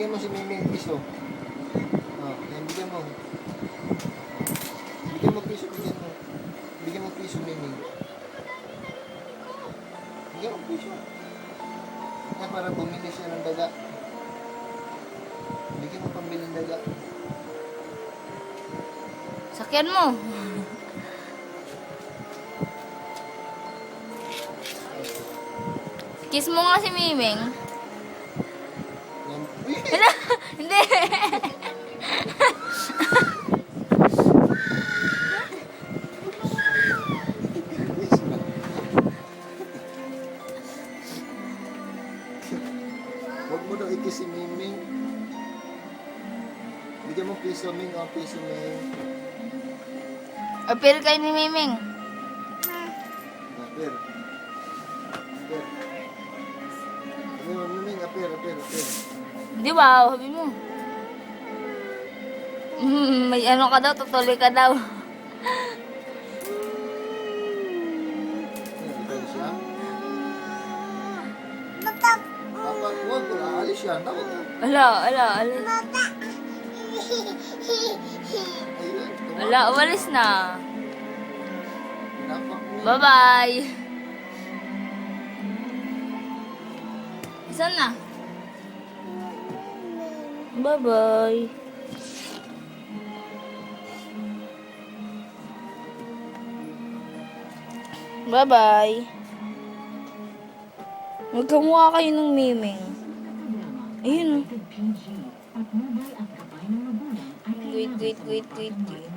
Bigyan mo si Miming piso. Oh, yan, bigyan mo. Bigyan mo piso, bigyan mo. Bigyan mo piso, Miming. Bigyan mo piso. Yan, para bumili siya ng daga. Bigyan mo pambili ng daga. Sakyan mo. Kiss mo nga si Miming. Yan. Uy! Hindi. Huwag mo daw ikis si Miming. Bigyan mo piso, Ming. O, piso, Ming. Appeal kay ni Miming. Apir. Apir. Sabi mo, Miming, apir. Di ba? Sabi mo. May ano ka daw, tutuloy ka daw. Ikaw siya? Dapat, huwag. Alis yan. Takot na. Ala. Ayun. Ala, umalis na. Napak mo. Bye-bye. Saan na? Bye-bye. Bye-bye. Magkamukha kayo ng Miming. Ayun. Wait.